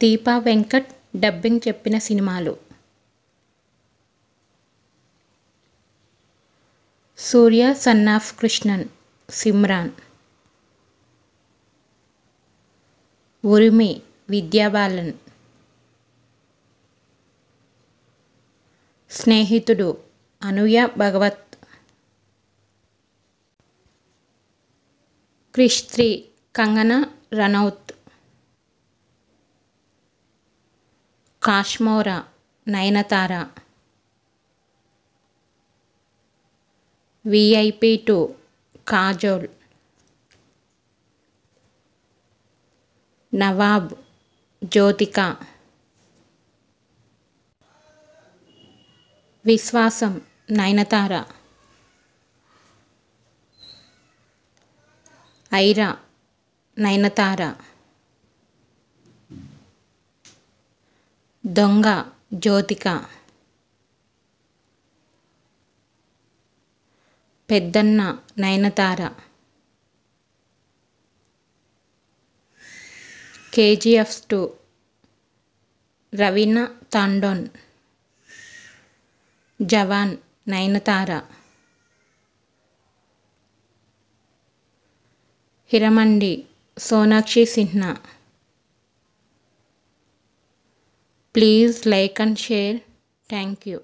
Deepa Venkat dubbing చెప్పిన సినిమాలు: సూర్య son of Krishnan, Simran. ఉరిమి, విద్యా బాలన్. స్నేహితుడు, అనూయ భగవత్. క్రిష్ 3, కంగనా రనౌత్. కాశ్మోరా, నయనతార. VIP 2, కాజోల్. నవాబ్, జ్యోతిక. విశ్వాసం, Nayanthara. Aira, Nayanthara. Donga, Jyothika. Peddanna, Nayanthara. KGF 2, Raveena Tandon. Jawan, Nayanthara. Heeramandi, Sonakshi Sinha. Please like and share. Thank you.